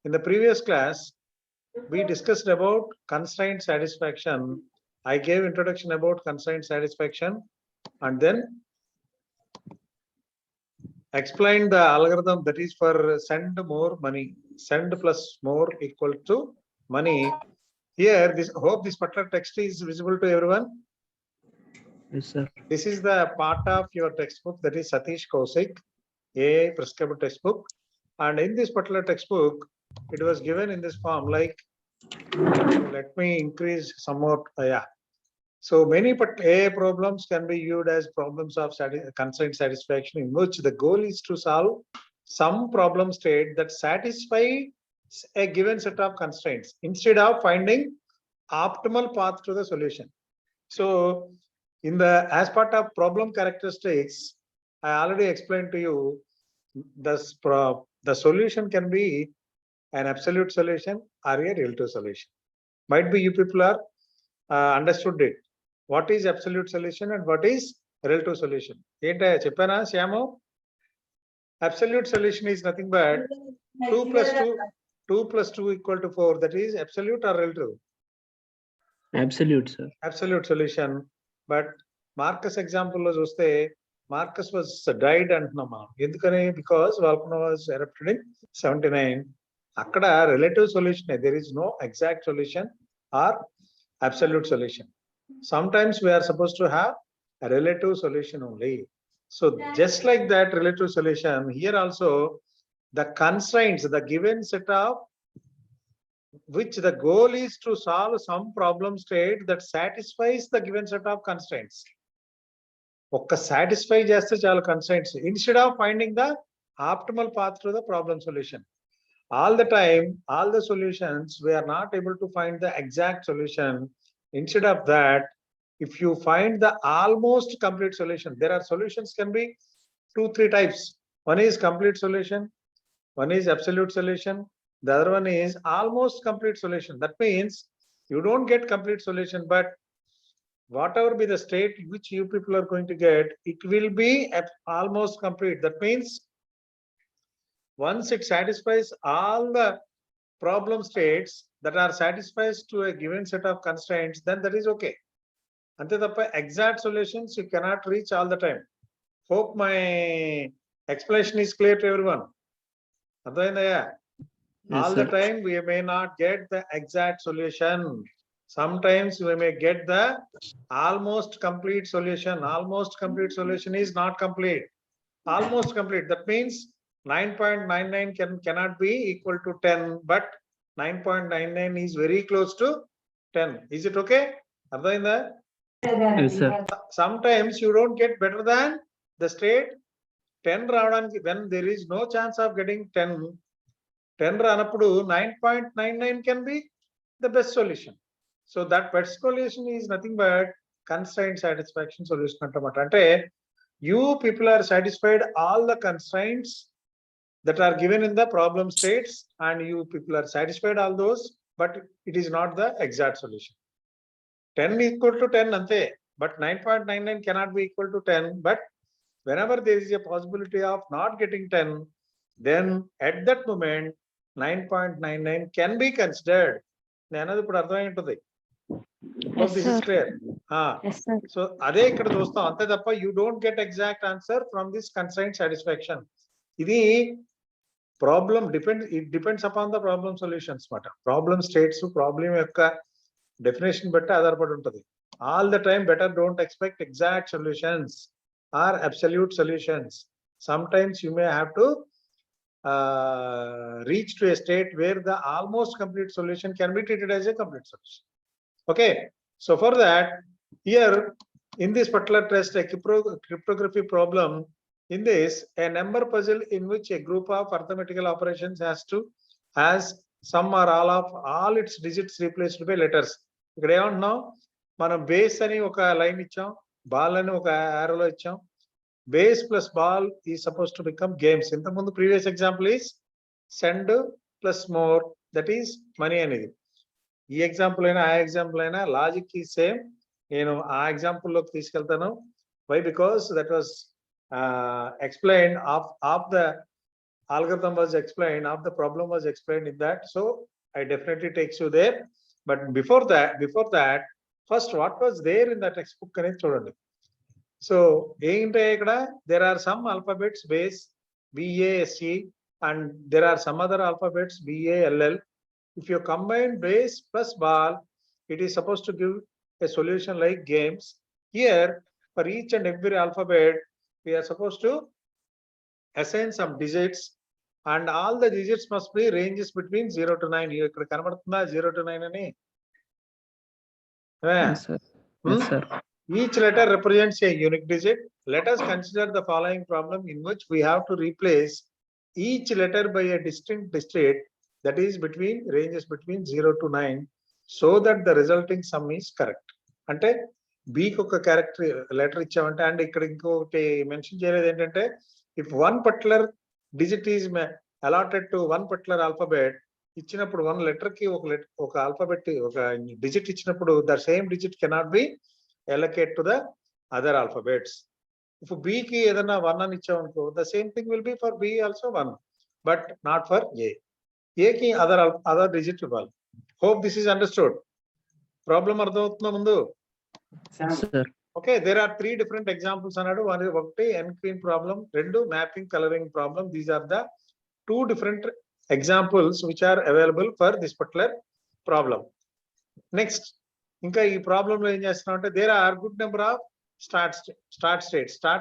In the previous class, we discussed about constraint satisfaction. I gave introduction about constraint satisfaction and then explained the algorithm that is for send more money. Send plus more equal to money. Here, hope this particular text is visible to everyone. Yes, sir. This is the part of your textbook, that is Satish Kaushik, a prescribed textbook. And in this particular textbook, it was given in this form like, let me increase some more. Yeah. So many A problems can be viewed as problems of constraint satisfaction, in which the goal is to solve some problem state that satisfies a given set of constraints instead of finding optimal path to the solution. So as part of problem characteristics, I already explained to you the solution can be an absolute solution or a relative solution. Might be you people are understood it. What is absolute solution and what is relative solution? Cheppana Shyamo? Absolute solution is nothing but 2 plus 2 equal to 4. That is absolute or relative? Absolute, sir. Absolute solution. But Marcus example was Marcus was died and because volcano was erupted in 79. Akkada relative solution. There is no exact solution or absolute solution. Sometimes we are supposed to have a relative solution only. So just like that relative solution, here also the constraints, the given set of which the goal is to solve some problem state that satisfies the given set of constraints. Satisfy just the constraints instead of finding the optimal path to the problem solution. All the time, all the solutions, we are not able to find the exact solution. Instead of that, if you find the almost complete solution, there are solutions can be 2-3 types. One is complete solution, one is absolute solution, the other one is almost complete solution. That means you don't get complete solution, but whatever be the state which you people are going to get, it will be almost complete. That means once it satisfies all the problem states that are satisfied to a given set of constraints, then that is okay. Ante tappa exact solutions you cannot reach all the time. Hope my explanation is clear to everyone. Yes, all the time we may not get the exact solution. Sometimes we may get the almost complete solution. Almost complete solution is not complete. Almost complete. That means 9.99 cannot be equal to 10, but 9.99 is very close to 10. Is it okay? Yes, sir. Sometimes you don't get better than the state 10 when there is no chance of getting 10 ranapudu 9.99 can be the best solution. So that best solution is nothing but constraint satisfaction solution. You people are satisfied all the constraints that are given in the problem states, and you people are satisfied all those, but it is not the exact solution. 10 equal to 10 ante, but 9.99 cannot be equal to 10. But whenever there is a possibility of not getting 10, then at that moment 9.99 can be considered. Hope this is clear. Yes, sir. So you don't get exact answer from this constraint satisfaction. This problem depends upon the problem solutions. Problem states problem definition better other all the time. Better don't expect exact solutions or absolute solutions. Sometimes you may have to reach to a state where the almost complete solution can be treated as a complete solution. Okay, so for that, here in this particular test, a cryptography problem, in this a number puzzle in which a group of arithmetical operations has some or all its digits replaced by letters. ఇక్కడ ఏమంటున్నాం, మనం base అని ఒక line ఇచ్చాం, ball అని ఒక arrow ఇచ్చాం. Base plus ball is supposed to become games. ఇంతకుముందు previous example is send plus more, that is money అనేది. ఈ ఎగ్జాంపుల్ అయినా ఆ ఎగ్జాంపుల్ అయినా లాజిక్ ఈ సేమ్. నేను ఆ ఎగ్జాంపుల్ లోకి తీసుకెళ్తాను. Why? Because that was explained of the algorithm was explained, half the problem was explained in that. So I definitely takes you there. But before that, first what was there in the textbook అనేది చూడండి. So ఏంటంటే ఇక్కడ there are some alphabets base BASE and there are some other alphabets BALL. If you combine base plus ball, it is supposed to give a solution like games. Here, for each and every alphabet, we are supposed to assign some digits and all the digits must be ranges between 0 to 9. ఇక్కడ కనబడుతుందా 0 to 9 అని? Yes, sir. Yes, sir. Each letter represents a unique digit. Let us consider the following problem in which we have to replace each letter by a distinct digit that is between ranges between 0 to 9 so that the resulting sum is correct. అంటే B కి ఒక character letter ఇచ్చామంటే and ఇక్కడ ఇంకొకటి mention చేయలేదు ఏంటంటే if one particular digit is allotted to one particular alphabet ఇచ్చినప్పుడు one letter కి ఒక ఆల్ఫాబెట్ ఒక డిజిట్ ఇచ్చినప్పుడు the same digit cannot be allocate to the other alphabets. If B ki edana 1 అని ఇచ్చామనుకో the same thing will be for B also 1 but not for A. A ki other digit ఇవ్వాలి. Hope this is understood. Problem అర్థమవుతుందా ముందు? Sir. Okay, there are 3 different examples అన్నాడు. ఒకటి n queen problem, రెండు mapping coloring problem. These are the 2 different examples which are available for this particular problem. Next, ఇంకా ఈ problem లో ఏం చేస్తున్నాం అంటే there are good number of start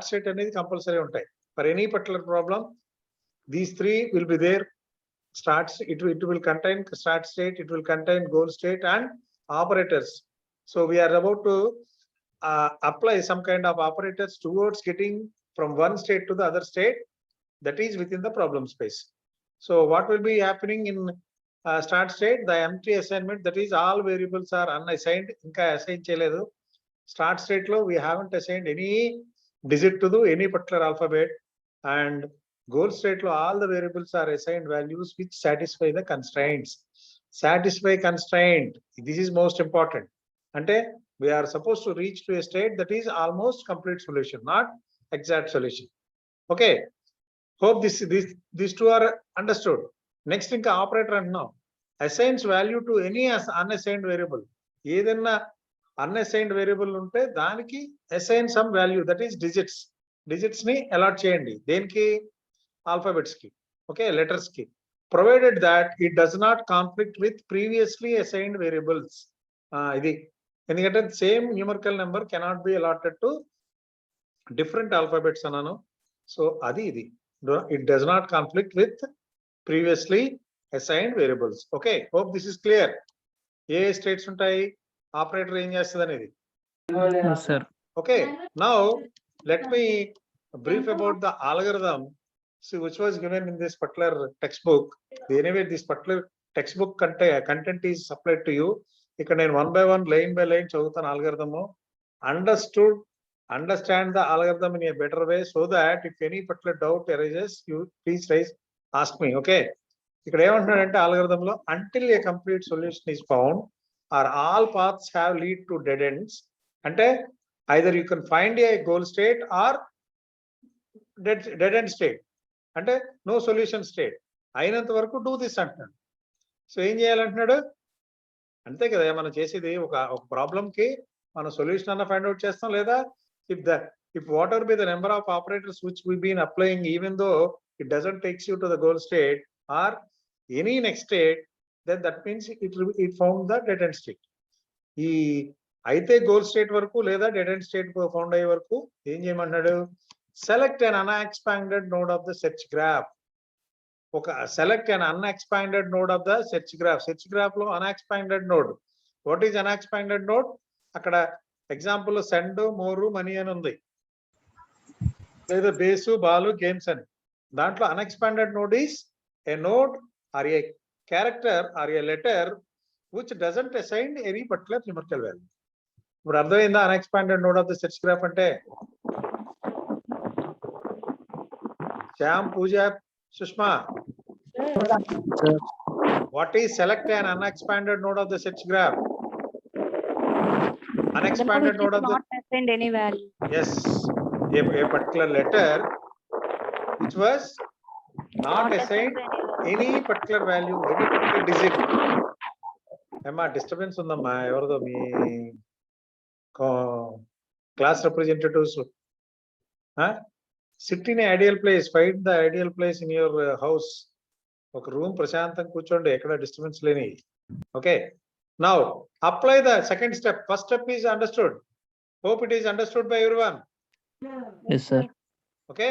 state అనేది కంపల్సరీ ఉంటాయి for any particular problem. These 3 will be there. it will contain start state, it will contain goal state and operators. So we are about to apply some kind of operators towards getting from one state to the other state that is within the problem space. So what will be happening in start state? The empty assignment, that is all variables are unassigned. Inka assign cheyaledu. Start state lo we haven't assigned any digit to the any particular alphabet, and goal state lo all the variables are assigned values which satisfy the constraints. Satisfy constraint, this is most important. Ante we are supposed to reach to a state that is almost complete solution, not exact solution. Okay, hope these 2 are understood. Next ఇంకా operator అంటున్నాం. Assigns value to any unassigned variable. ఏదైనా unassigned variable ఉంటే దానికి assign some value that is digits ని allot చేయండి. దేనికి? Alphabets కి. Okay, letters కి. Provided that it does not conflict with previously assigned variables. ఇది ఎందుకంటే same numerical number cannot be allotted to different alphabets అన్నాను. సో అది ఇది it does not conflict with previously assigned variables. Okay, hope this is clear. A states ఉంటాయి, operator ఏం చేస్తుంది అనేది. Yes, sir. Okay, now let me brief about the algorithm which was given in this particular textbook. Anyway, this particular textbook content is supplied to you. ఇక్కడ నేను 1 by 1 line by line చదువుతాను algorithm. Understand the algorithm in a better way so that if any particular doubt arises, you please ask me. Okay, ఇక్కడ ఏమంటున్నాడంటే algorithm లో until a complete solution is found or all paths have lead to dead ends, అంటే either you can find a goal state or dead end state, అంటే no solution state అయినంత వరకు do this అంటున్నాడు. So ఏం చేయాలంటున్నాడు? అంతే కదా మనం చేసేది. ఒక ప్రాబ్లం కి మనం సొల్యూషన్ అన్న ఫైండ్ అవుట్ చేస్తాం, లేదా if whatever be the number of operators which we've been applying, even though it doesn't takes you to the goal state or any next state, then that means it found the dead end state. ఈ అయితే goal state వరకు లేదా dead end state found అయ్యే వరకు ఏం చేయమన్నాడు? Select an unexpanded node of the search graph. Select an unexpanded node of the search graph. Search graph lo unexpanded node. What is unexpanded node? అక్కడ example send, మోరు, money అని ఉంది, లేదా base, Balu, games అని. దాంట్లో unexpanded node is a node or a character or a letter which doesn't assign any particular numerical value. ఇప్పుడు అర్థమైందా unexpanded node of the search graph అంటే? శ్యామ్, పూజ, Sushma, what is select an unexpanded node of the search graph? Unexpanded node of the not assigned any value. yes, a particular letter which was not assign any particular value, any particular digit. Emma, disturbance undamma evardo mee class representatives. Sit in an ideal place, find the ideal place in your house. ఒక room ప్రశాంతంగా కూర్చోండి, ఎక్కడ disturbance లేని. Okay, now apply the second step. First step is understood. Hope it is understood by everyone. Yes, sir. Okay,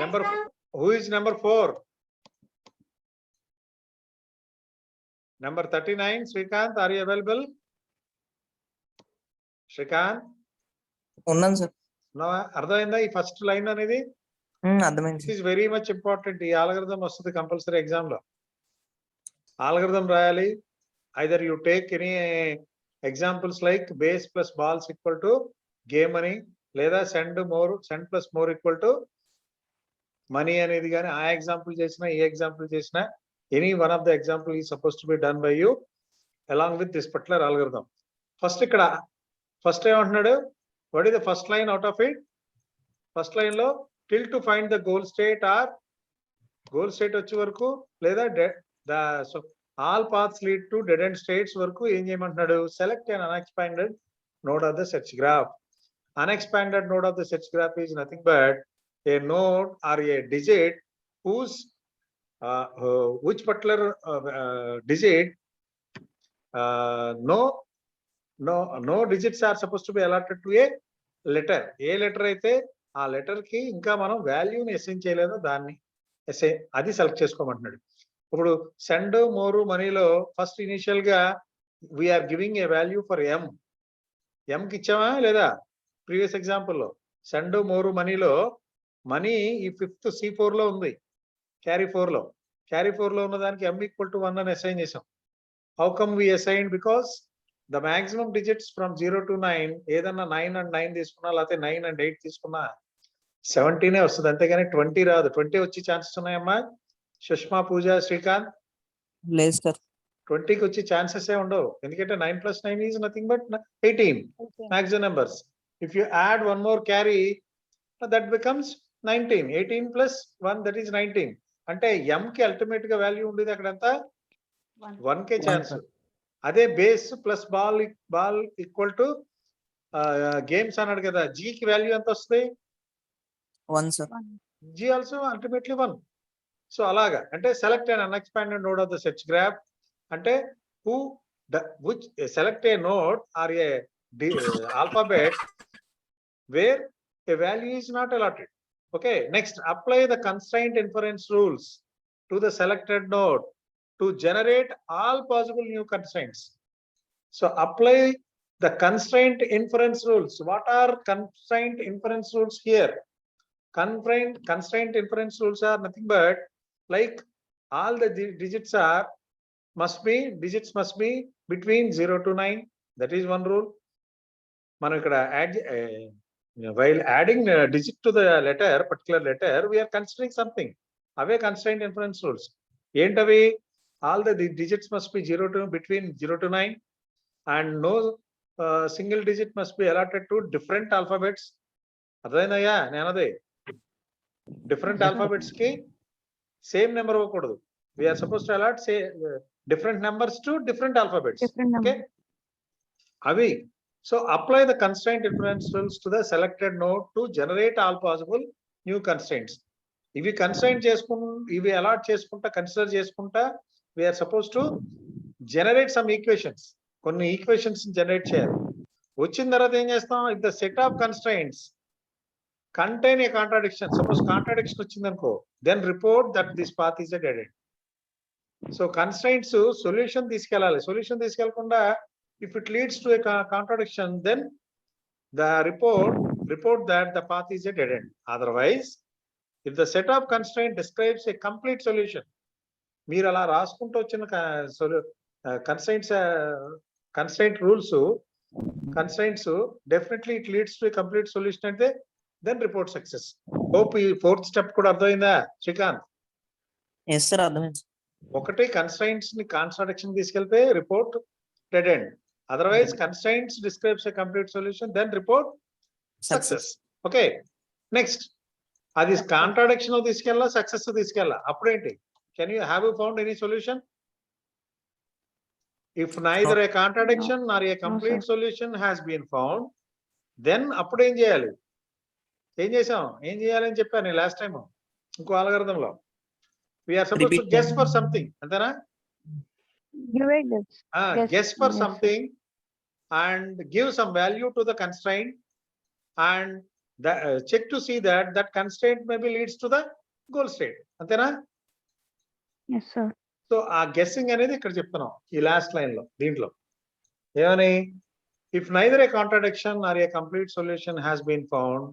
number who is number 4? Number 39, Srikanth, are you available? Srikanth, ఉన్నాను sir. అర్థమైందా ఈ first line అనేది? అర్థమైంది it is very much important. ఈ algorithm వస్తుంది compulsory exam లో. Algorithm రాయాలి. Either you take any examples like base plus balls equal to game అని, లేదా send plus more equal to money అనేది కానీ ఆ ఎగ్జాంపుల్ చేసినా ఈ ఎగ్జాంపుల్ చేసినా any one of the example ఈ suppose to be done by you along with this particular algorithm. ఇక్కడ ఫస్ట్ ఏమంటున్నాడు? What is the first line out of it? First line లో till to find the goal state or goal state వచ్చే వరకు, లేదా all paths lead to dead end states వరకు ఏం చేయమంటున్నాడు? Select an unexpanded node of the search graph. Unexpanded node of the search graph is nothing but a node or a digit whose which particular digit no digits are supposed to be allotted to a letter. A letter అయితే ఆ letter కి ఇంకా మనం వాల్యూని assign చేయలేదో దాన్ని అది select చేసుకోమంటున్నాడు. ఇప్పుడు సెండ్ మోరు మనీలో ఫస్ట్ ఇనిషియల్ గా we are giving a value for ఎంకి ఇచ్చామా లేదా? ప్రీవియస్ ఎగ్జాంపుల్లో సెండ్ మోరు మనీలో మనీ ఈ 5th C4 లో ఉంది, క్యారీ 4 లో ఉన్న దానికి m ఈక్వల్ టు 1 అని అసైన్ చేసాం. How come we assign? Because the maximum digits from 0 to 9, ఏదన్నా 9 and 9 తీసుకున్నా, లేకపోతే 9 and 8 తీసుకున్నా 17 వస్తుంది, అంతేగాని 20 రాదు. 20 వచ్చే ఛాన్సెస్ ఉన్నాయమ్మా? సుష్మా, పూజ, శ్రీకాంత్, లేదు సార్. 20కి వచ్చే ఛాన్సెస్ ఉండవు. ఎందుకంటే 9 + 9 is nothing but 18 maximum numbers. If you add one more carry, that becomes 19. 18 + 1, that is 19. అంటే m కి అల్టిమేట్ గా వాల్యూ ఉండేది అక్కడంతా 1కే ఛాన్స్. అదే base plus ball equal to games అన్నాడు కదా, g కి వాల్యూ ఎంత వస్తుంది? 1 sir. g also ultimately 1. So అలాగా అంటే select an unexpanded node of the search graph అంటే which select a node or a alphabet where a value is not allotted. Okay, next apply the constraint inference rules to the selected node to generate all possible new constraints. So apply the constraint inference rules. What are constraint inference rules here? Constraint inference rules are nothing but like all the digits must be between 0 to 9. That is one rule. మనం ఇక్కడ while adding a digit to the particular letter, we are considering something. Away constraint inference rules. ఏంటవి? all the digits must be between 0 to 9 and no single digit must be allotted to different alphabets. అర్థమైందయ్యా నేనదే? Different alphabets కి same number ఇవ్వకూడదు. we are supposed to allot say different numbers to different alphabets. Okay, avi. So apply the constraint inference rules to the selected node to generate all possible new constraints. ఇవి constraint ఇవి allot చేసుకుంటా consider చేసుకుంటా we are supposed to generate some equations. కొన్ని equations generate చేయాలి. వచ్చిన తర్వాత ఏం చేస్తాం? if the set of constraints contain a contradiction, suppose contradiction వచ్చిందనుకో, then report that this path is a dead end. So constraints solution తీసుకెళ్ళాలి. Solution తీసుకెళ్లకుండా if it leads to a contradiction, then the report that the path is a dead end. Otherwise, if the set of constraint describes a complete solution, మీరు అలా రాసుకుంటూ వచ్చిన constraint rules constraints definitely it leads to a complete solution అంటే then report success. Hope ఈ 4th step కూడా అర్థమైందా Srikanth? Yes sir, అర్థమైంది. ఒకటి కన్స్ట్రైంట్స్ ని కాంట్రాడిక్షన్ తీసుకెళ్తే report dead end. Otherwise constraints describes a complete solution, then report success. Okay, next అది contradiction తీసుకెళ్ళా, సక్సెస్ తీసుకెళ్ళా, అప్పుడేంటి? Can you have found any solution? If neither a contradiction nor a complete solution has been found, then అప్పుడు ఏం చేయాలి? ఏం చేసాం? ఏం చేయాలని చెప్పాను నేను లాస్ట్ టైం ఇంకో అల్గోరిథంలో. We are supposed to Repeat guess them. for something, అంతేనా? Give it this. Guess for Yes, sir. something and give some value to the constraint and check to see that that constraint maybe leads to the goal state, అంతేనా? Yes, sir. So ఆ guessing అనేది ఇక్కడ చెప్తున్నాం ఈ last line లో. దీంట్లో ఏమని? If neither a contradiction or a complete solution has been found,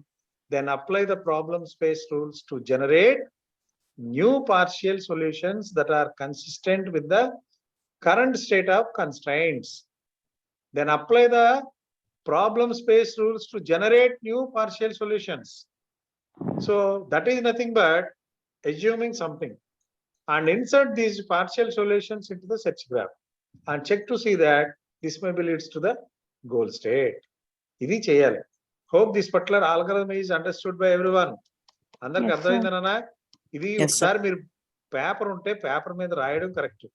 then apply the problem space rules to generate new partial solutions that are consistent with the current state of constraints. Then apply the problem space rules to generate new partial solutions. So that is nothing but assuming something, and insert these partial solutions into the search graph and check to see that this maybe leads to the goal state. ఇది చేయాలి. Hope this particular algorithm is understood by everyone. అందరికి Yes, sir. అర్థమైందనా? ఇది Yes, sir. ఒకసారి మీరు paper ఉంటే paper మీద రాయడం correct,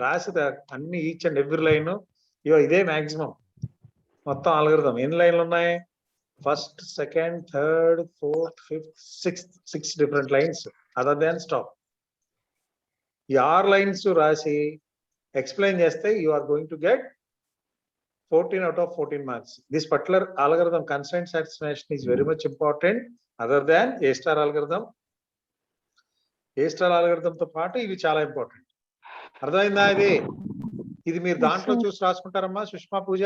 రాసి అన్ని ఈచ్ అండ్ ఎవ్రీ లైన్ ఇదే మాక్సిమం మొత్తం algorithm. ఎన్ని లైన్లు ఉన్నాయి? First, second, third, fourth, fifth, six different lines other than stop. ఈ 6 లైన్స్ రాసి ఎక్స్ప్లెయిన్ చేస్తే you are going to get 14 out of 14 marks. This particular algorithm constraint satisfaction is very much important other than A star algorithm. A star algorithm తో పాటు ఇవి చాలా important. అర్థమైందా? ఇది మీరు Yes, దాంట్లో sir. చూసి రాసుకుంటారమ్మా సుష్మా పూజ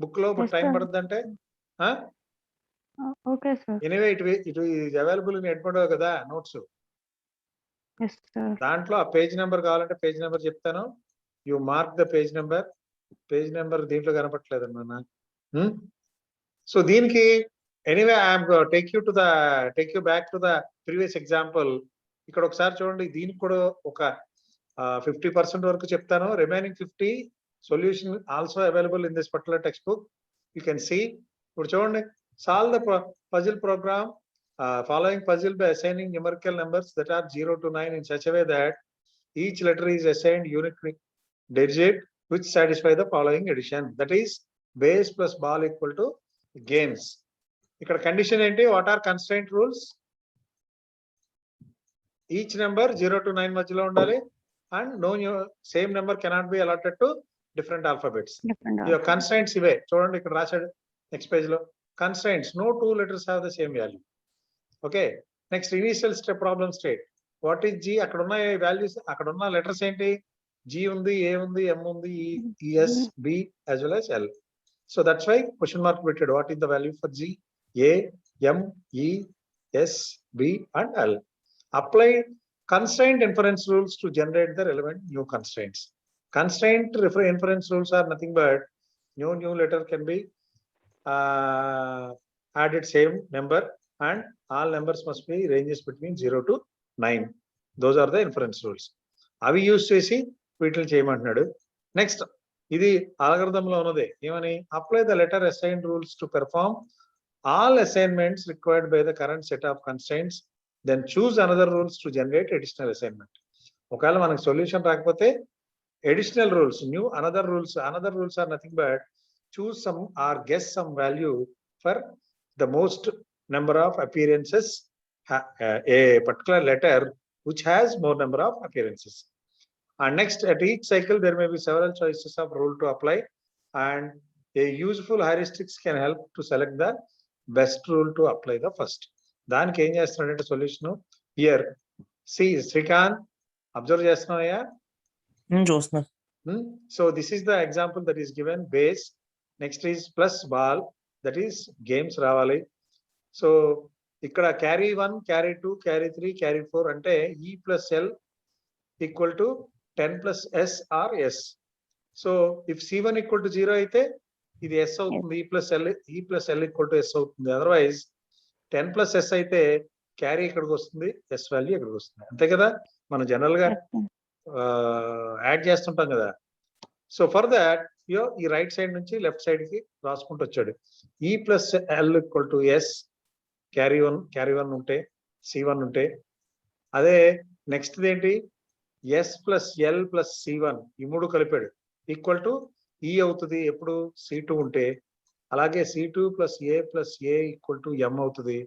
బుక్ లో. Yes, time sir. పడుతుందంటే Okay, sir. Anyway ఇటు అవైలబుల్ ఇన్ ఎడ్మండో కదా నోట్స్. Yes, sir. దాంట్లో ఆ పేజ్ నెంబర్ కావాలంటే పేజ్ నెంబర్ చెప్తాను. You mark the page number. Page number దీంట్లో కనపట్లేదు నాన్న. సో దీనికి anyway I'm take you back to the previous example. ఇక్కడ ఒకసారి చూడండి, దీనికి కూడా ఒక 50% వరకు చెప్తాను. Remaining 50 solution also available in this particular text book. You can see. ఇప్పుడు చూడండి, solve the puzzle program following puzzle by assigning numerical numbers that are 0 to 9 in such a way that each letter is assigned unique digit which satisfy the following addition, that is base plus ball equal to games. ఇక్కడ condition ఏంటి? What are constraint rules? Each number 0 to 9 మధ్యలో ఉండాలి and no same number cannot be allotted to different alphabets. Different. Your constraints ఇవే. చూడండి ఇక్కడ రాశాడు next page లో. Constraints, no 2 letters have the same value. Okay, next initial step problem state. What is G? అక్కడ ఉన్న values, అక్కడ ఉన్న letters ఏంటి? జీ ఉంది, ఏ ఉంది, ఎం ఉంది, E S, B as well as L. So that's why question mark పెట్టాడు. What is the value for G, A, M, E, S, B and L. Apply constraint inference rules to generate the relevant new constraints. Constraint inference rules are nothing but new letter can be added same number and all numbers must be ranges between 0 to 9. Those are the inference rules. అవి use చేసి వీటిని చేయమంటున్నాడు. Next ఇది algorithm లో ఉన్నదే. ఏమని? Apply the letter assign rules to perform all assignments required by the current set of constraints, then choose another rules to generate additional assignment. ఒకవేళ మనకు సొల్యూషన్ రాకపోతే additional rules, another rules are nothing but choose some or guess some value for the most number of appearances, a particular letter which has more number of appearances. And next, at each cycle there may be several choices of rule to apply, and a useful heuristics can help to select the best rule to apply the first. దానికి ఏం చేస్తున్నాడంటే solution here see Srikanth observe చేస్తున్నాయా? చూస్తున్నా. So this is the example that is given. Base, next is plus ball, that is games రావాలి. So ఇక్కడ carry 1, carry 2, carry 3, carry 4 అంటే E plus L equal to 10 plus S or S. So if C1 equal to 0 అయితే ఇది S అవుతుంది, E plus L equal to S అవుతుంది. Otherwise 10 plus S అయితే carry ఇక్కడికి వస్తుంది, S వాల్యూ ఇక్కడికి వస్తుంది. అంతే కదా, మనం జనరల్ గా యాడ్ చేస్తుంటాం కదా. సో ఫర్ దాట్ ఈ రైట్ సైడ్ నుంచి లెఫ్ట్ సైడ్ కి రాసుకుంటూ వచ్చాడు. E plus L equal to S, carry 1 ఉంటే C1 ఉంటే. అదే నెక్స్ట్ ఏంటి S plus L plus C1 ఈ మూడు కలిపాడు ఈక్వల్ టు E అవుతుంది ఎప్పుడు C2 ఉంటే. అలాగే C2 plus A plus A equal to M అవుతుంది.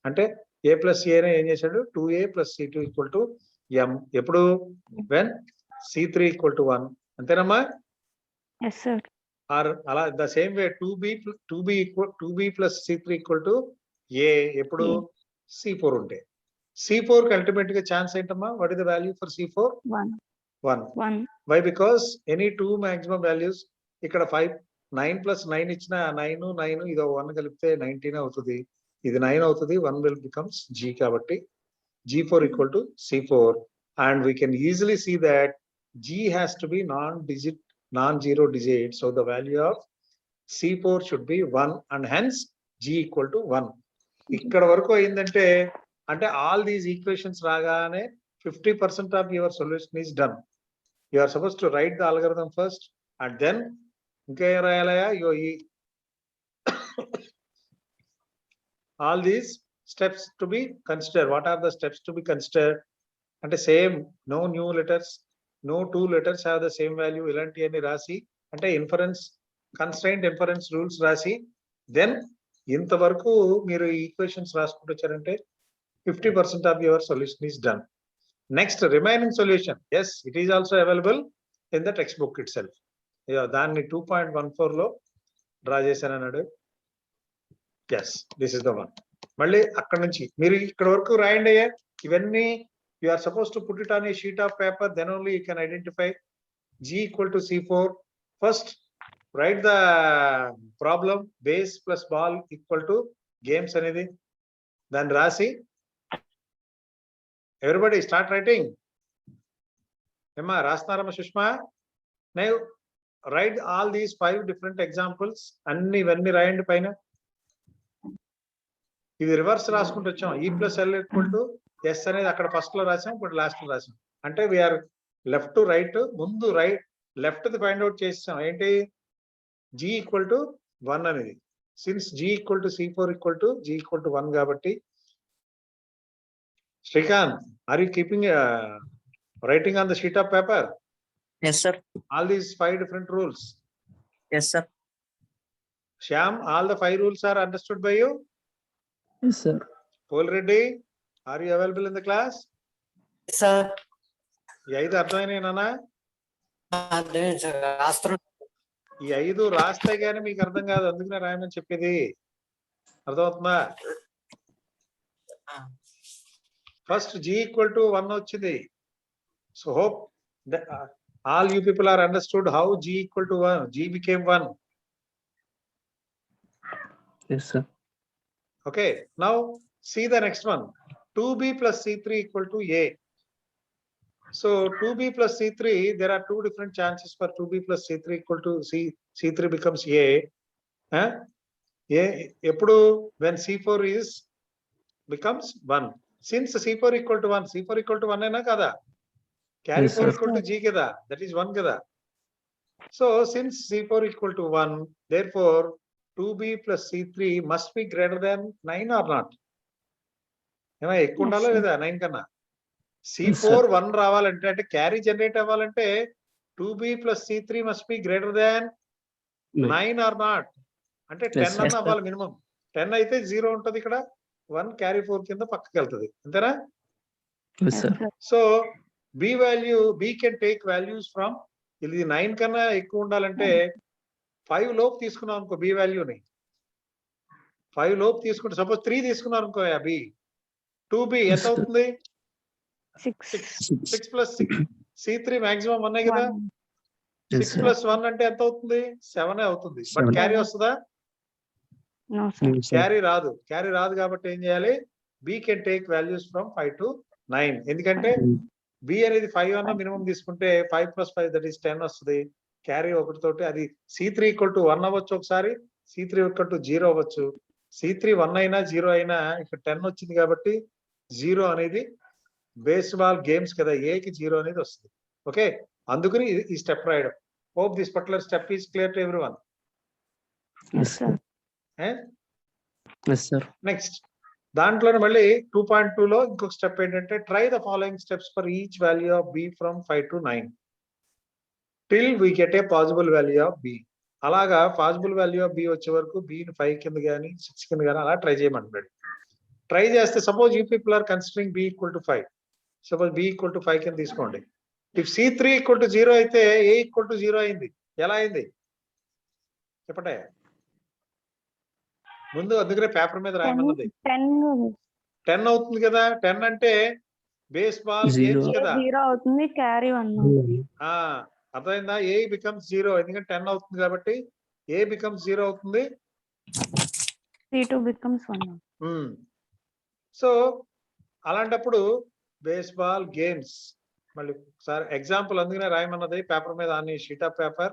అంటే A ప్లస్ A ఏం చేశాడు 2A plus C2 equal to M ఎప్పుడు వెన్ C3 ఈక్వల్ టు 1 అంతేనమ్మా. Yes, sir. ఆర్ అలా the same way 2B plus C3 equal to A ఎప్పుడు C4 ఉంటే. C4 కి అల్టిమేట్ గా ఛాన్స్ ఏంటమ్మా what is the value for C4 1. 1. Why because any two maximum values ఇక్కడ 5 9 plus 9 ఇచ్చిన 9 ఇది 1 కలిపితే 19 అవుతుంది. ఇది 9 అవుతుంది 1 విల్ బికమ్స్ G కాబట్టి G4 equal to C4 and we can easily see that G has to be non-zero digit, so the value of C4 should be 1 and hence G equal to 1. ఇక్కడ వరకు అయిందంటే అంటే all these equations రాగానే 50% of your solution is done. You are supposed to write the algorithm first and then ఇంకా ఏం రాయాలయా all these steps to be considered. What are the steps to be considered? అంటే same no new letters, no two letters have the same value ఇలాంటివన్నీ రాసి అంటే constrained inference rules రాసి then ఇంతవరకు మీరు equations రాసుకుంటూ వచ్చారంటే 50% of your solution is done. Next remaining solution, yes, it is also available in the textbook itself. దాన్ని 2.14 లో డ్రా చేశాను అన్నాడు. yes, this is the one. మళ్ళీ అక్కడ నుంచి మీరు ఇక్కడ వరకు రాయండి అయ్యా ఇవన్నీ. You are supposed to put it on a sheet of paper, then only you can identify G equal to C4. First, write the problem base plus ball equal to games అనేది. Then rasi. Everybody start writing. Emma, Rasnarama Sushma. Now, write all these 5 different examples. Anni ivanni రాయండి పైన. ఇది reverse రాసుకుంటూ వచ్చాం. E plus L equal to S అనేది అక్కడ first లో రాసాం ఇప్పుడు లాస్ట్ లో రాసాం. అంటే వీఆర్ లెఫ్ట్ టు రైట్ ముందు లెఫ్ట్ ది ఫైండ్ అవుట్ చేసాం ఏంటి G ఈక్వల్ టు 1 అనేది. Since G equal to C4 equal to G equal to 1 కాబట్టి Srikanth are you keeping writing on the sheet of paper Yes, sir. ఆల్ దీస్ 5 different rules? Yes, sir. Shyam, all the 5 rules are understood by you? Yes, sir. Paul Reddy, are you available in the class? Sir. ఈ 5 అర్థమైనాయినా? రాస్తున్నా. ఈ 5 రాస్తే గానీ మీకు అర్థం కాదు అందుకనే రాయమని చెప్పేది. అర్థమవుతుందా? ఫస్ట్ G ఈక్వల్ టు 1 వచ్చింది. So hope all you people are understood how G equal to 1. G became 1. Yes, sir. Okay, now see the next one. 2B plus C3 equal to A. So 2B plus C3, there are 2 different chances for 2B plus C3 equal to C3 becomes A. A epudu when C4 is becomes 1. Since C4 equal to 1, C4 equal to 1 aina kada? Carry Yes, 4 sir. equal to G kada? That is 1 kada? So since C4 equal to 1, therefore 2B plus C3 must be greater than 9 or not? ఏమో ఎక్కువ ఉండాలా లేదా 9 కన్నా? C4 1 రావాలంటే అంటే carry generate అవ్వాలంటే 2B plus C3 must be greater than 9 or not? అంటే 10 అన్న అవ్వాలి మినిమం. 10 అయితే 0 ఉంటది ఇక్కడ 1 క్యారీ 4 కింద పక్కకి వెళ్తుంది అంతేనా? Yes, sir. So B can take values from ఇది 9 కన్నా ఎక్కువ ఉండాలంటే 5 లోపు తీసుకున్నాం అనుకో B వాల్యూని 5 లోపు తీసుకుంటే సపోజ్ 3 తీసుకున్నారు అనుకో B 2B ఎంత అవుతుంది 6 plus 6 C3 మాక్సిమం 1 కదా 6 plus 1 అంటే ఎంత అవుతుంది 7 అవుతుంది బట్ క్యారీ వస్తుందా No, sir. క్యారీ రాదు కాబట్టి ఏం చేయాలి B can take values from 5 to 9 ఎందుకంటే B అనేది 5 అన్న మినిమం తీసుకుంటే 5 plus 5 దట్ ఈస్ 10 వస్తుంది క్యారీ ఒకటి తోటి అది C3 ఈక్వల్ టు 1 అవ్వచ్చు ఒకసారి C3 ఈక్వల్ టు 0 అవ్వచ్చు C3 1 అయినా 0 అయినా ఇక్కడ 10 వచ్చింది కాబట్టి 0 అనేది బేస్బాల్ గేమ్స్ కదా A కి 0 అనేది వస్తుంది ఓకే అందుకని ఈ స్టెప్ రాయడం hope this particular step is clear to everyone Yes, sir. Yes, sir. Next దాంట్లో మళ్ళీ 2.2 లో ఇంకొక స్టెప్ ఏంటంటే try the following steps for each value of B from 5 to 9 till we get a possible value of B. అలాగా possible value of B వచ్చే వరకు బిని 5 కింద కానీ 6 కింద కానీ అలా ట్రై చేయమంటున్నాడు. ట్రై చేస్తే suppose you people are considering B equal to 5, suppose B equal to 5 కింద తీసుకోండి. ఇఫ్ C3 ఈక్వల్ టు 0 అయితే ఏ ఈక్వల్ టు 0 అయింది. ఎలా అయింది చెప్పండి ముందు, అందుకనే పేపర్ మీద రాయమన్నది. 10 అవుతుంది కదా. 10 అంటే బేస్ బాల్ Zero. గేమ్స్ కదా. 0 అవుతుంది, క్యారీ 1. అర్థమైందా? ఏ బికమ్స్ 0 ఎందుకంటే 10 అవుతుంది కాబట్టి ఏ బికమ్స్ 0 అవుతుంది. C2 becomes 1. సో అలాంటప్పుడు బేస్బాల్ గేమ్స్ మళ్ళీ సార్ ఎగ్జాంపుల్ అందుకనే రాయమన్నది పేపర్ మీద అన్ని షీట్ ఆఫ్ పేపర్.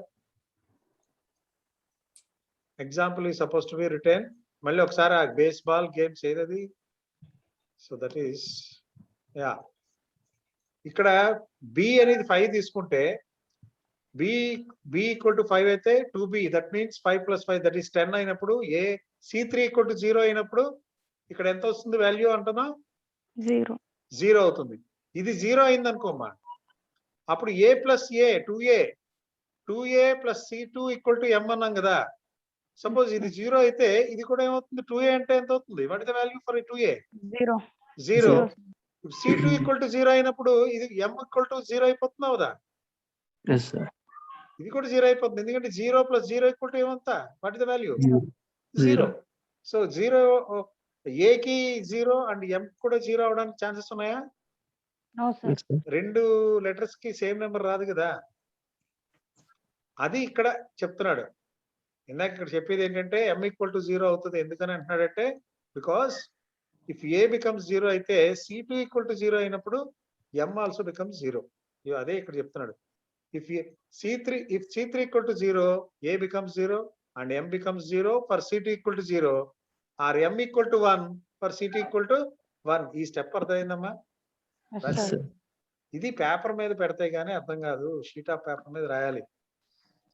ఎగ్జాంపుల్ ఈ సపోజ్ టు బి రిటర్న్. మళ్ళీ ఒకసారి ఆ బేస్బాల్ గేమ్స్ ఏదది. సో దట్ ఈస్ ఇక్కడ బి అనేది 5 తీసుకుంటే బి ఈక్వల్ టు 5 అయితే 2b that means 5 + 5 that is 10 అయినప్పుడు ఏ C3 ఈక్వల్ టు 0 అయినప్పుడు ఇక్కడ ఎంత వస్తుంది వాల్యూ అంటున్నా 0 అవుతుంది. ఇది 0 అయింది అనుకోమ్మా, అప్పుడు a + a 2a + C2 equal to m అన్నాం కదా. సపోజ్ ఇది 0 అయితే ఇది కూడా ఏమవుతుంది 2a అంటే ఎంత అవుతుంది. What is the value for 2a? 0. C2 equal to 0 అయినప్పుడు ఇది m ఈక్వల్ టు 0 అయిపోతుంది అవుదా? Yes, sir. ఇది కూడా 0 అయిపోతుంది ఎందుకంటే 0 + 0 ఈక్వల్ టు ఏమంతా what is the value 0. So 0 a కి 0 అండ్ m కూడా 0 అవడానికి ఛాన్సెస్ ఉన్నాయా? No, sir. Yes, sir. రెండు లెటర్స్ కి సేమ్ నెంబర్ రాదు కదా. అది ఇక్కడ చెప్తున్నాడు. ఇందాక ఇక్కడ చెప్పేది ఏంటంటే m ఈక్వల్ టు 0 అవుతుంది. ఎందుకని అంటున్నాడంటే బికాస్ ఇఫ్ a బికమ్స్ 0 అయితే C2 ఈక్వల్ టు 0 అయినప్పుడు m ఆల్సో బికమ్స్ 0. అదే ఇక్కడ చెప్తున్నాడు. If C3 equal to 0, A becomes 0 and M becomes 0 for C2 equal to 0 or M equal to 1 for C2 equal to 1. ఈ step అర్థమైందమ్మా? Yes, sir. ఇది paper మీద పెడితే గానీ అర్థం కాదు. షీట్ ఆఫ్ పేపర్ మీద రాయాలి.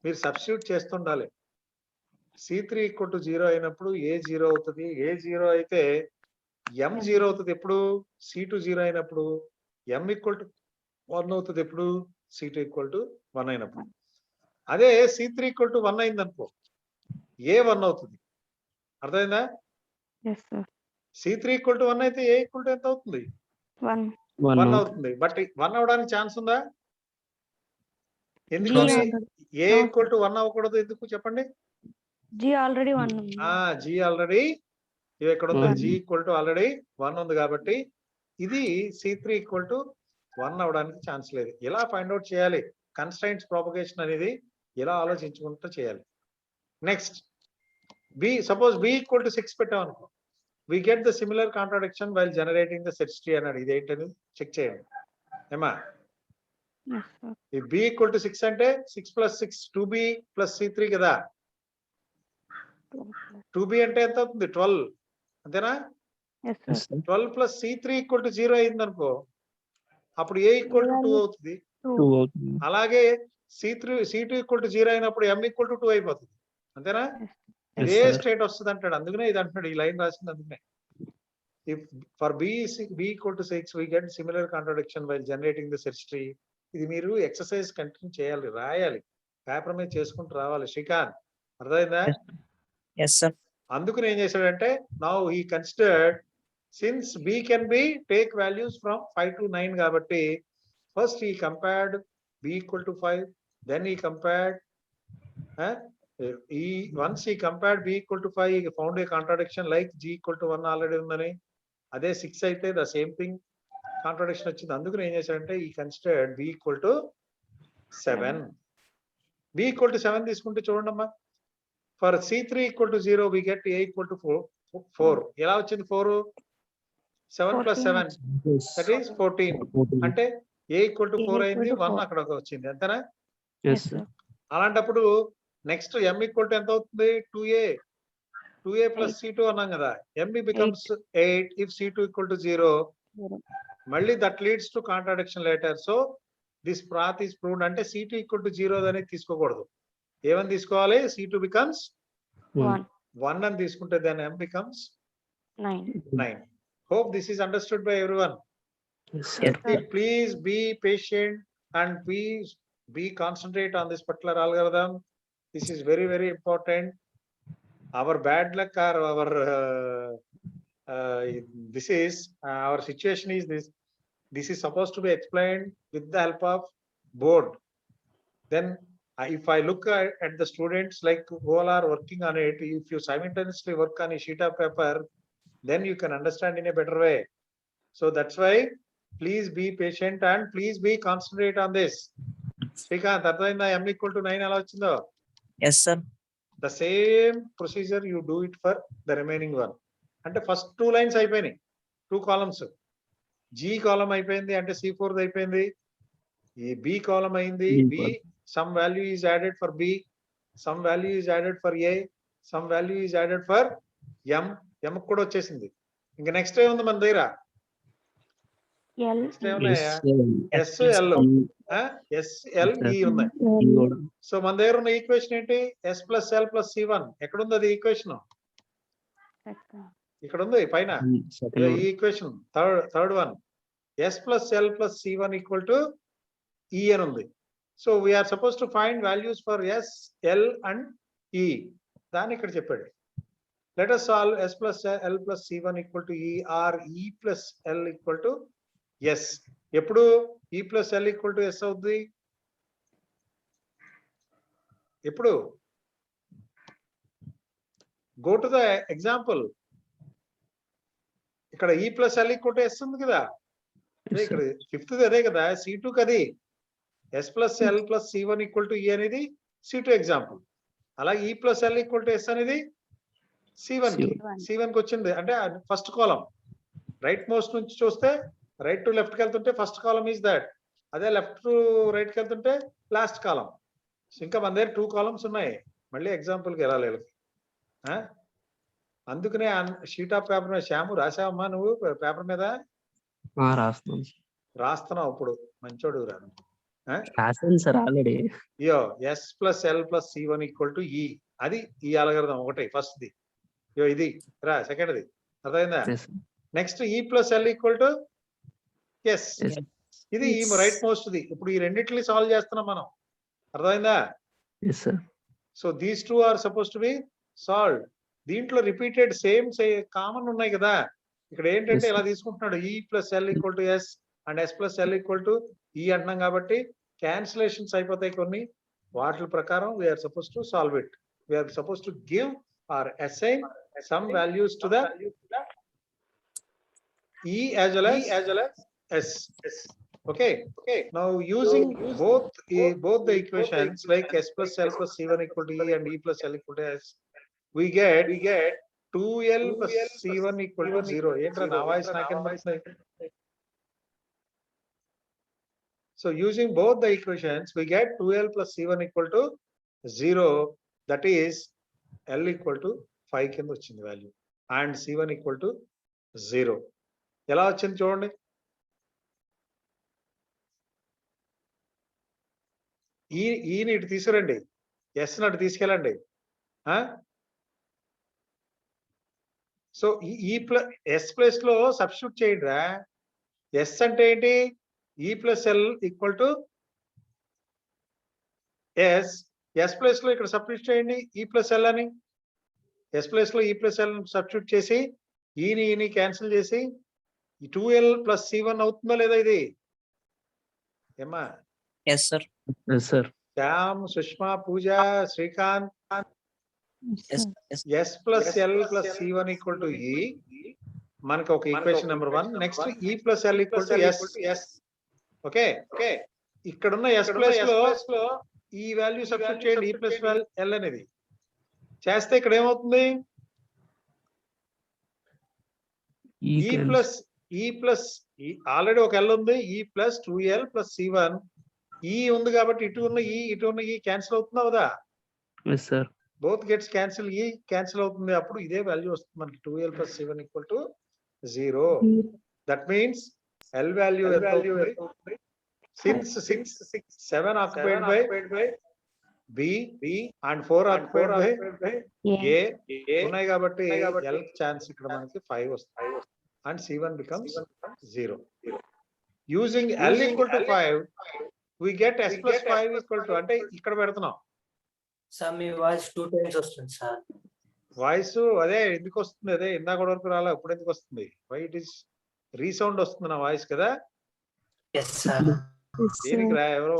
మీరు సబ్స్టిట్యూట్ చేస్తుండాలి. C3 ఈక్వల్ టు 0 అయినప్పుడు ఏ 0 అవుతుంది. ఏ 0 అయితే M 0 అవుతుంది ఎప్పుడు C2 0 అయినప్పుడు. M ఈక్వల్ టు 1 అవుతుంది ఎప్పుడు C2 ఈక్వల్ టు 1 అయినప్పుడు. అదే C3 ఈక్వల్ టు 1 అయింది అనుకో ఏ 1 అవుతుంది. అర్థమైందా? Yes, sir. C3 equal to 1 అయితే ఏ ఈక్వల్ టు ఎంత అవుతుంది 1. 1 అవుతుంది. బట్ 1 అవడానికి ఛాన్స్ ఉందా? ఎందుకు G ఏ ఈక్వల్ టు 1 అవ్వకూడదు ఎందుకు చెప్పండి? G already 1 ఉంది. G ఆల్రెడీ ఇక్కడ ఉంది. One. G equal to already 1 ఉంది కాబట్టి ఇది C3 ఈక్వల్ టు 1 అవడానికి ఛాన్స్ లేదు. ఇలా ఫైండ్ అవుట్ చేయాలి. కన్స్ట్రైంట్స్ ప్రాపగేషన్ అనేది ఇలా ఆలోచించుకుంటూ చేయాలి. Next suppose B equal to 6 పెట్టాం అనుకో we get the similar contradiction while generating the set tree అన్నాడు. ఇదేంటని చెక్ చేయండి ఏమా. Yes, sir. ఈ B ఈక్వల్ టు 6 అంటే 6 + 6 2B + C3 కదా. 2B అంటే ఎంత అవుతుంది 12 అంతేనా. Yes, Yes, sir. sir. 12 + C3 equal to 0 అయింది అనుకో అప్పుడు ఏ ఈక్వల్ టు 2 అవుతుంది. 2 అవుతుంది. అలాగే C2 ఈక్వల్ టు 0 అయినప్పుడు M ఈక్వల్ టు 2 అయిపోతుంది అంతేనా. Yes, ఇదే sir. స్టేట్ వస్తుంది అంటాడు. అందుకనే ఇది అంటున్నాడు. ఈ లైన్ రాసింది అందుకనే. If for B equal to 6 we get similar contradiction while generating the search tree. ఇది మీరు ఎక్సర్సైజ్ కంటిన్యూ చేయాలి, రాయాలి, పేపర్ మీద చేసుకుంటూ రావాలి. శ్రీకాంత్ అర్థమైందా? Yes, sir. అందుకని ఏం చేశాడంటే now he considered since B can be take values from 5 to 9 కాబట్టి first he compared B equal to 5, then he compared once he compared B equal to 5 he found a contradiction like G equal to 1 already ఉందని. అదే 6 అయితే the same thing contradiction వచ్చింది. అందుకని ఏం చేశాడంటే ఈ considered B equal to 7. B equal to 7 తీసుకుంటే చూడండి అమ్మా. For C3 equal to 0 we get A equal to 4. ఎలా వచ్చింది 4? 7 + 7 that is 14. అంటే A equal to 4 అయింది, 1 అక్కడ వచ్చింది అంతేనా. Yes, sir. అలాంటప్పుడు నెక్స్ట్ M ఈక్వల్ టు ఎంత అవుతుంది 2A + C2 అన్నాం కదా. M becomes 8 if C2 equal to 0. మళ్ళీ that leads to contradiction later. So this path is proved అంటే C2 equal to 0 అనేది తీసుకోకూడదు. ఏమని తీసుకోవాలి? C2 becomes 1. 1 అని తీసుకుంటే దాని M becomes 9. 9. Hope this is understood by everyone. Yes, sir. Yes, sir. Please be patient and please be concentrate on this particular algorithm. This is very, very important. Our bad luck or our this is our situation is this. This is supposed to be explained with the help of board. Then if I look at the students like who all are working on it, if you simultaneously work on a sheet of paper, then you can understand in a better way. So that's why please be patient and please be concentrate on this. Srikanth, అర్థమైందా m equal to 9 ఎలా వచ్చిందో? Yes, sir. The same procedure you do it for the remaining one. అంటే first 2 lines అయిపోయినాయి, 2 columns. G column అయిపోయింది అంటే C4 అయిపోయింది. ఈ B column అయింది. B B some value is added for B, some value is added for A, some value is added for M. M కూడా వచ్చేసింది. ఇంకా నెక్స్ట్ ఏముంది మన దగ్గర? L, నెక్స్ట్ ఏమున్నాయా? Yes, S L S L E ఉన్నాయి. So మన దగ్గర ఉన్న ఈక్వేషన్ ఏంటి? S plus L plus C1. ఎక్కడ ఉంది అది ఈక్వేషన్? ఇక్కడ ఉంది పైన. ఈ equation third one. S plus L plus C1 equal to E అని ఉంది. So we're suppose to find values for S, L and E. దాన్ని ఇక్కడ చెప్పాడు. Let us solve S plus L plus C1 equal to E or E plus L equal to S. ఎప్పుడు E plus L equal to S అవుతుంది? ఎప్పుడు? Go to the example. ఇక్కడ E plus L equal to S ఉంది కదా, అదే ఇక్కడ fifth అదే కదా, C2 కది. S plus L plus C1 equal to E అనేది C2 ఎగ్జాంపుల్. అలాగే E plus L equal to S అనేది C1 కి. C1 కి వచ్చింది అంటే ఫస్ట్ కాలం. రైట్ మోస్ట్ నుంచి చూస్తే రైట్ టు లెఫ్ట్ కి వెళ్తుంటే ఫస్ట్ కాలం ఈజ్ దట్. అదే లెఫ్ట్ టు రైట్ కి వెళ్తుంటే లాస్ట్ కాలం. ఇంకా మన దగ్గర 2 కాలమ్స్ ఉన్నాయి. మళ్ళీ ఎగ్జాంపుల్ కి వెళ్ళాలి వీళ్ళకి. అందుకనే షీట్ ఆఫ్ పేపర్ మీద శ్యాము రాసావమ్మా నువ్వు పేపర్ మీద? రాస్తున్నావు ఇప్పుడు, మంచోడు రాను. రాసాను సార్ ఆల్రెడీ. ఇయో S plus L plus C1 equal to E. అది ఈ అలగరదాం ఒకటి ఫస్ట్ ది. ఇయో ఇది రా సెకండ్ ది. అర్థమైందా? Next E plus L equal to S. ఇది ఈ రైట్ మోస్ట్ ది. ఇప్పుడు ఈ రెండింటిని సాల్వ్ చేస్తున్నాం మనం. అర్థమైందా? So these two are suppose to be solved. దీంట్లో రిపీటెడ్ సేమ్ కామన్ ఉన్నాయి కదా. ఇక్కడ ఏంటంటే ఇలా తీసుకుంటున్నాడు E plus L equal to S and S plus L equal to E అంటున్నాం కాబట్టి క్యాన్సిలేషన్స్ అయిపోతాయి కొన్ని. వాటి ప్రకారం we're suppose to solve it. We're suppose to give or assign some values to the E as well as S. Okay. Now using both the equations like S plus L plus C1 equal to E and E plus L equal to S, we get 2L plus C1 equal to 0. ఏంట్రా నా voice నాకేం పడుతుంది? So using both the equations, we get 2L plus C1 equal to 0. That is L equal to 5 కింద వచ్చింది value and C1 equal to 0. ఎలా వచ్చింది చూడండి. ఈని ఇటు తీసుకురండి, ఎస్ అటు తీసుకెళ్ళండి. సో ఈ ప్లస్ ఎస్ ప్లస్ లో సబ్స్టిట్యూట్ చేయండి రా. ఎస్ అంటే ఏంటి? E plus L equal to S. S plus లో ఇక్కడ సబ్స్టిట్యూట్ చేయండి E plus L అని. ఎస్ ప్లస్ లో E plus L సబ్స్టిట్యూట్ చేసి ఈని క్యాన్సిల్ చేసి 2L plus C1 అవుతుందా లేదా ఇది? ఏమా? Yes, sir. Shyam, Sushma, puja, Srikanth. Yes. S plus L plus C1 equal to E. మనకి ఒక equation number 1. Next E plus L equal to S. Okay. ఇక్కడ ఉన్న S ప్లస్ లో ఈ వాల్యూ సబ్స్టిట్యూట్ చేయండి E plus L అనేది. చేస్తే ఇక్కడ ఏమవుతుంది? E plus ఆల్రెడీ ఒక L ఉంది. E plus 2L plus C1. E ఉంది కాబట్టి ఇటు ఉన్న E క్యాన్సిల్ అవుతుందా అవుదా? Both gets cancel, E cancel అవుతుంది. అప్పుడు ఇదే వాల్యూ వస్తుంది మనకి 2L plus C1 equal to 0. That means L value since 7 occupied by B and 4 occupied by A ఉన్నాయి కాబట్టి L ఛాన్స్ ఇక్కడ మనకి 5 వస్తుంది. and C1 becomes 0. Using L equal to 5, we get S plus 5 equal to, అంటే ఇక్కడ పెడుతున్నాం sir మీ voice 2 times వస్తుంది sir. Voice అదే ఎందుకు వస్తుంది, అదే ఇందాక వరకు రాలా, ఇప్పుడు ఎందుకు వస్తుంది? వై ఇట్ ఈస్ రీసౌండ్ వస్తుంది నా వాయిస్ కదా. Yes sir. దీనికి రా ఎవరో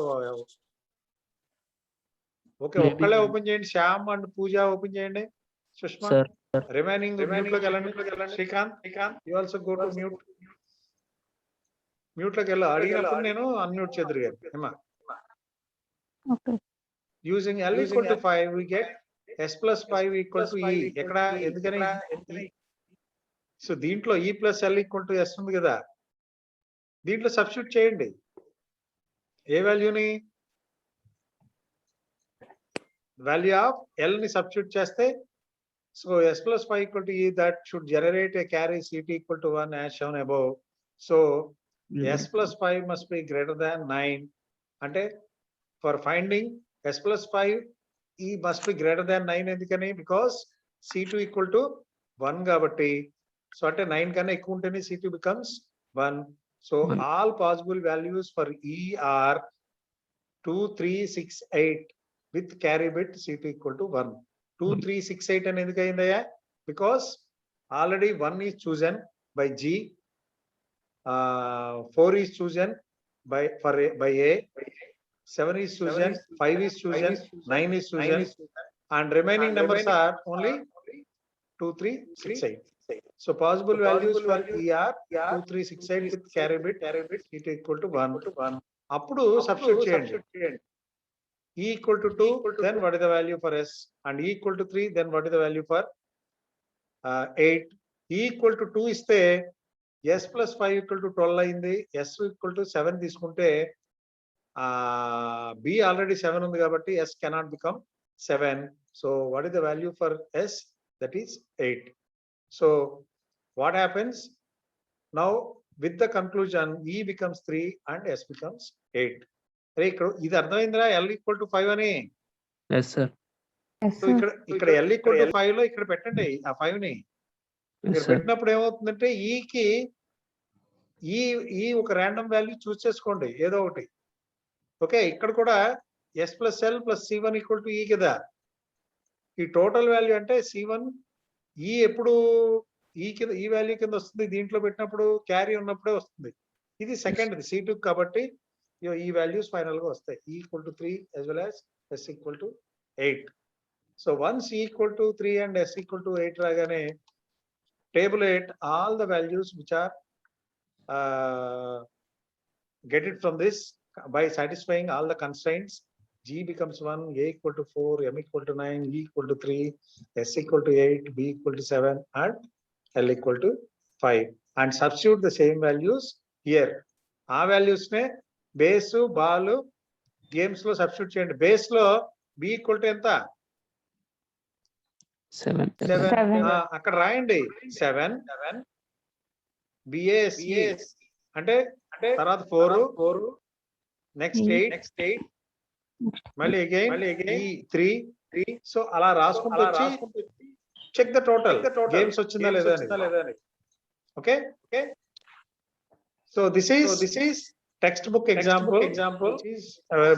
ఓకే ఒక్కళ్ళే ఓపెన్ చేయండి. శ్యామ్ అండ్ పూజ ఓపెన్ చేయండి. సుష్మా సార్ రిమైనింగ్ మ్యూట్ లోకి వెళ్ళండి. Srikanth you also go to mute. Mute లోకి వెళ్ళి అడిగినప్పుడు నేను అన్మ్యూట్ చేద్దరు గారు. ఏమా Okay. Using L equal to 5 we get S plus 5 equal to E. ఎక్కడ ఎందుకని? సో దీంట్లో E plus L equal to S ఉంది కదా, దీంట్లో సబ్స్టిట్యూట్ చేయండి. ఏ వాల్యూని? వాల్యూ ఆఫ్ L ని సబ్స్టిట్యూట్ చేస్తే, so S plus 5 equal to E, that should generate a carry CT equal to 1 as shown above. So S plus 5 must be greater than 9. అంటే for finding S plus 5 E must be greater than 9. ఎందుకని? Because C2 equal to 1 కాబట్టి. So అంటే 9 కన్నా ఎక్కువ ఉంటేనే C2 becomes 1. So all possible values for E are 2, 3, 6, 8 with carry bit C2 equal to 1. 2, 3, 6, 8 అని ఎందుకు అయిందయ్యా? Because already 1 is chosen by G, 4 is chosen by A, 7 is chosen, 5 is chosen, 9 is chosen, and remaining numbers are only 2, 3, 6, 8. So possible values for E are 2, 3, 6, 8 with carry bit C2 equal to 1. అప్పుడు substitute చేయండి. E equal to 2, then what is the value for S? And E equal to 3, then what is the value for 8? E equal to 2 ఇస్తే S plus 5 equal to 12 అయింది. S equal to 7 తీసుకుంటే B already 7 ఉంది కాబట్టి S cannot become 7. So what is the value for S? That is 8. So what happens? Now with the conclusion, E becomes 3 and S becomes 8. ఇక్కడ ఇది అర్థమైందిరా? L equal to 5 అని. Yes sir. So ఇక్కడ L equal to 5 లో ఇక్కడ పెట్టండి ఆ 5 ని. ఇక్కడ పెట్టినప్పుడు ఏమవుతుందంటే ఈ ఒక ర్యాండమ్ వాల్యూ చూస్ చేసుకోండి ఏదో ఒకటి. ఓకే, ఇక్కడ కూడా S plus L plus C1 equal to E కదా. ఈ టోటల్ వాల్యూ అంటే C1 E ఎప్పుడు ఈ వాల్యూ కింద వస్తుంది, దీంట్లో పెట్టినప్పుడు క్యారీ ఉన్నప్పుడే వస్తుంది. ఇది సెకండ్ C2 కాబట్టి ఈ వాల్యూస్ ఫైనల్ గా వస్తాయి. E equal to 3 as well as S equal to 8. So once E equal to 3 and S equal to 8 రాగానే tabulate all the values which are get it from this by satisfying all the constraints. G becomes 1, A equal to 4, M equal to 9, E equal to 3, S equal to 8, B equal to 7 and L equal to 5, and substitute the same values here. ఆ values నే base ball games లో substitute చేయండి. Base లో B equal to ఎంత? 7. అక్కడ రాయండి 7. BA అంటే తర్వాత 4, నెక్స్ట్ 8, మళ్ళీ అగైన్ 3. సో అలా రాసుకుంటూ వచ్చి చెక్ ద టోటల్ గేమ్స్ వచ్చిందా లేదా అని. Okay, so this is text book example.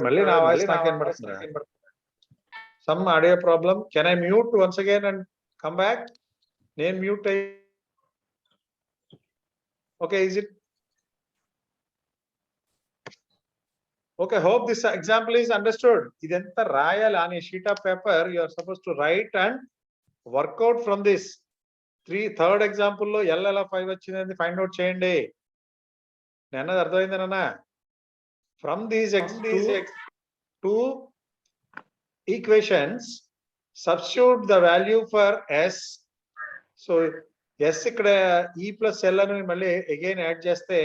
మళ్ళీ నా వాయిస్ నాకు కనబడుతుందా? Some audio problem. Can I mute once again and come back? నేను మ్యూట్ అయ్యి okay, is it okay? Hope this example is understood. ఇదంతా రాయాలి on a sheet of paper. You are supposed to write and work out from this. Third example లో L ఎలా 5 వచ్చింది find out చేయండి. నేను అన్నది అర్థమైందేనా? From these two equations substitute the value for S. So S ఇక్కడ E plus L అని మళ్ళీ అగైన్ యాడ్ చేస్తే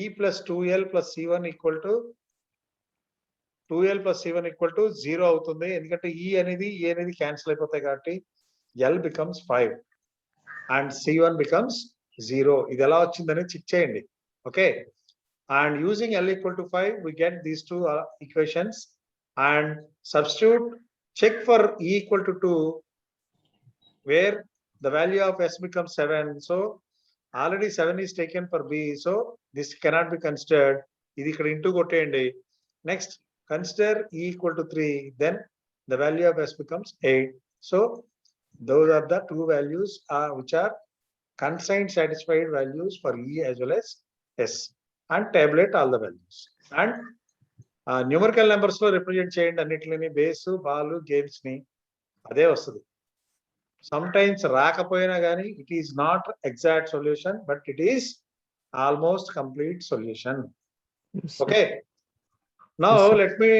E plus 2L plus C1 equal to 0 అవుతుంది. ఎందుకంటే E అనేది E అనేది క్యాన్సిల్ అయిపోతాయి కాబట్టి L becomes 5 and C1 becomes 0. ఇది ఎలా వచ్చిందని చెక్ చేయండి. Okay, and using L equal to 5 we get these two equations and substitute, check for E equal to 2 where the value of S becomes 7. So Already 7 is taken for B, so this cannot be considered. ఇది ఇక్కడ into కొట్టేయండి. Next, consider E equal to 3, then the value of S becomes 8. So those are the two values which are constraint satisfied values for E as well as S, and tabulate all the values. And numerical numbers లో represent చేయండి అన్నిటిని, base, ball, games ని, అదే వస్తుంది. Some times రాకపోయినా కానీ it is not exact solution, but it is almost complete solution. Okay, now Yes, sir. Let me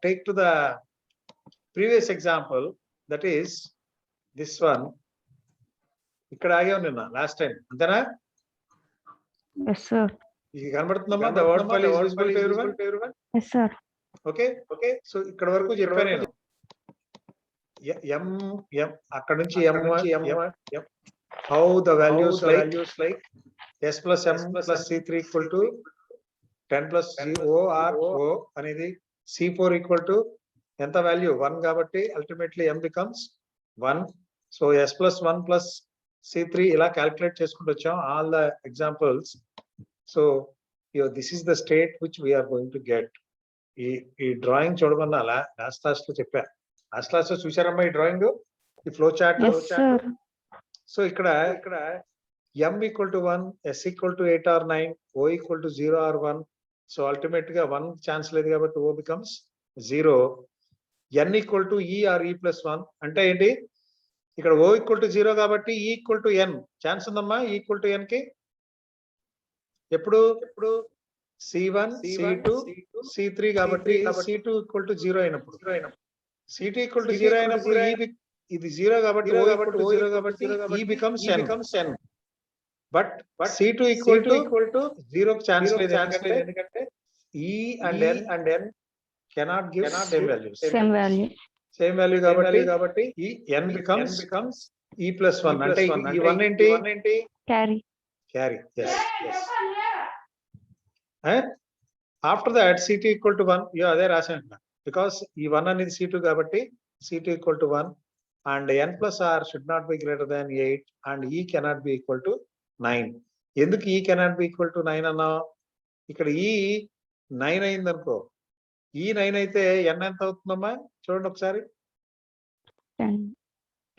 take to the previous example, that is this one. ఇక్కడ ఆగాం నిన్న last time, అంతేనా? Yes, sir. ఇది కనబడుతుందమ్మా, the word file is visible to everyone? Yes, sir. Okay, so ఇక్కడ వరకు చెప్పాను నేను. అక్కడ నుంచి how the values like S plus M plus C3 equal to 10 plus O అనేది C4 ఈక్వల్ టు ఎంత వాల్యూ 1 కాబట్టి ultimately M becomes 1. So S plus 1 plus C3 ఇలా క్యాల్కులేట్ చేసుకుంటూ వచ్చాం all the examples. So this is the state which we are going to get. ఈ drawing చూడమన్నా last class లో చెప్పా. లాస్ట్ క్లాస్ లో చూసారమ్మా ఈ డ్రాయింగ్, ఈ flow chart. Yes, sir. So ఇక్కడ M equal to 1, S equal to 8 or 9, O equal to 0 or 1. So ultimate గా 1 ఛాన్స్ లేదు కాబట్టి O becomes 0. N equal to E or E plus 1 అంటే ఏంటి? ఇక్కడ O ఈక్వల్ టు 0 కాబట్టి E equal to N chance ఉందమ్మా. E equal to N కి ఎప్పుడు C1, C2, C3 కాబట్టి C2 ఈక్వల్ టు 0 అయినప్పుడు, C2 ఈక్వల్ టు 0 అయినప్పుడు ఇది 0 కాబట్టి O ఈక్వల్ టు 0 కాబట్టి E becomes N. But C2 equal to 0 chance లేదు, ఎందుకంటే E and N cannot give same values. Same value. కాబట్టి ఈ N becomes E plus 1. అంటే ఈ 1 ఏంటి? Carry. Yes. After that C2 equal to 1, అదే రాసాను, బికాస్ ఈ 1 అనేది C2 కాబట్టి C2 equal to 1 and N plus R should not be greater than 8 and E cannot be equal to 9. ఎందుకు E cannot be equal to 9 అన్నా? ఇక్కడ E 9 అయింది అనుకో, E 9 అయితే N ఎంత అవుతుందమ్మా? చూడండి ఒకసారి,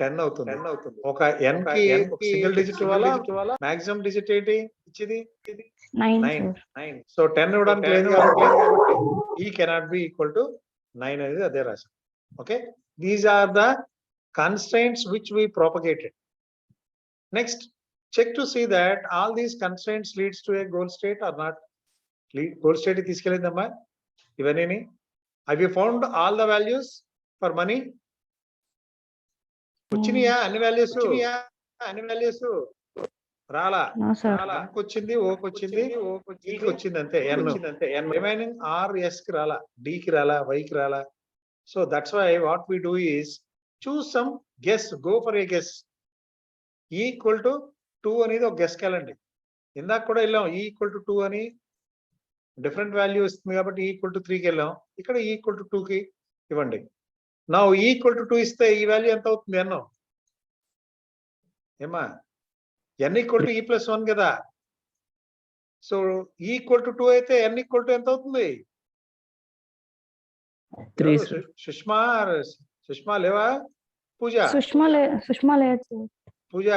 10 అవుతుంది. ఒక N కి సింగిల్ డిజిట్ వల్ల మాక్సిమం డిజిట్ ఏంటి ఇచ్చేది? 9. సో 10 ఇవ్వడానికి లేదు కాబట్టి E cannot be equal to 9 అనేది అదే రాశాం. Okay, these are the constraints which we propagated. Next, check to see that all these constraints leads to a goal state or not. Goal state తీసుకెళ్ళిందమ్మా ఇవన్నీ. Have you found all the values for money? వచ్చినాయా అన్ని values? రాలా. No, sir. వచ్చింది, ఓకి వచ్చింది, ఈకి వచ్చింది, అంతే. N remaining R, S కి రాలా, D కి రాలా, Y కి రాలా. So that's why what we do is choose some guess, go for a guess. E equal to 2 అనేది ఒక గెస్ కెళ్ళండి. ఇందాక కూడా వెళ్ళాం E ఈక్వల్ టు 2 అని, డిఫరెంట్ వాల్యూ ఇస్తుంది కాబట్టి E ఈక్వల్ టు 3కి వెళ్ళాం. ఇక్కడ E ఈక్వల్ టు 2కి ఇవ్వండి. నా E ఈక్వల్ టు 2 ఇస్తే ఈ వాల్యూ ఎంత అవుతుంది? N ఏమా? N equal to E plus 1 కదా. సో E ఈక్వల్ టు 2 అయితే N ఈక్వల్ టు ఎంత అవుతుంది? 3, sir. సుష్మా లేవా? పూజ Sushma లేదు, sir. Pooja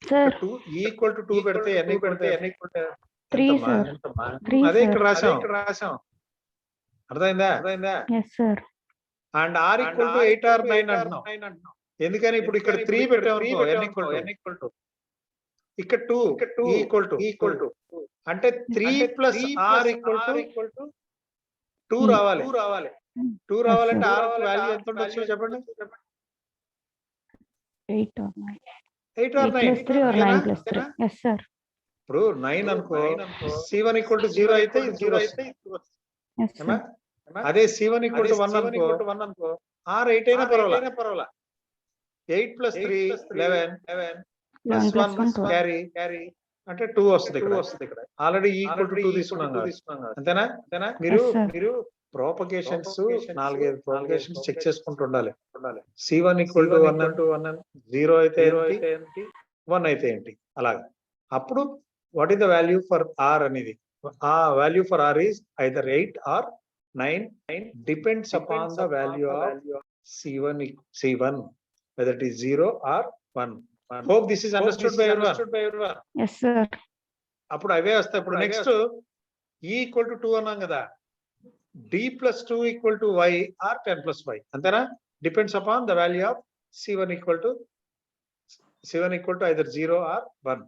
Sir. E equal to 2 పెడితే N ఈక్వల్ టు 3, sir. 3, అదే sir. ఇక్కడ రాసాం. అర్థమైందా? Yes, sir. And R equal to 8 or 9 అంటున్నాం. ఎందుకని? ఇప్పుడు ఇక్కడ 3 పెట్టాము, N ఈక్వల్ టు, ఇక్కడ 2 ఈక్వల్ టు అంటే 3 ప్లస్ R ఈక్వల్ టు 2 రావాలి. 2 రావాలంటే R వాల్యూ ఎంత ఉండొచ్చు చెప్పండి? 8 or 9. 8 or 9 plus 3 or 9 plus 3. Yes, sir. ఇప్పుడు 9 అనుకో, C1 ఈక్వల్ టు 0 అయితే ఇది 0 వస్తుంది. Yes, sir. అదే C1 ఈక్వల్ టు 1 అనుకో, R 8 అయినా పర్వాలా. 8 ప్లస్ 3 11 ప్లస్ 1 క్యారీ అంటే 2 వస్తుంది ఇక్కడ. ఆల్రెడీ ఈక్వల్ టు 2 తీసుకున్నాం కదా, అంతేనా? మీరు ప్రోపగేషన్స్ 4-5 ప్రోపగేషన్స్ చెక్ చేసుకుంటూ ఉండాలి. C1 ఈక్వల్ టు 1 0 అయితే ఏంటి? 1 అయితే ఏంటి అలాగా. అప్పుడు what is the value for R అనేది, ఆ value for R is either 8 or 9 depends upon the value of C1 whether it is 0 or 1. Hope this is understood by everyone. Yes, sir. అప్పుడు అవే వస్తాయి. ఇప్పుడు నెక్స్ట్ E ఈక్వల్ టు 2 అన్నాం కదా, D plus 2 equal to Y or 10 plus Y అంతేనా, depends upon the value of C1 equal to either 0 or 1.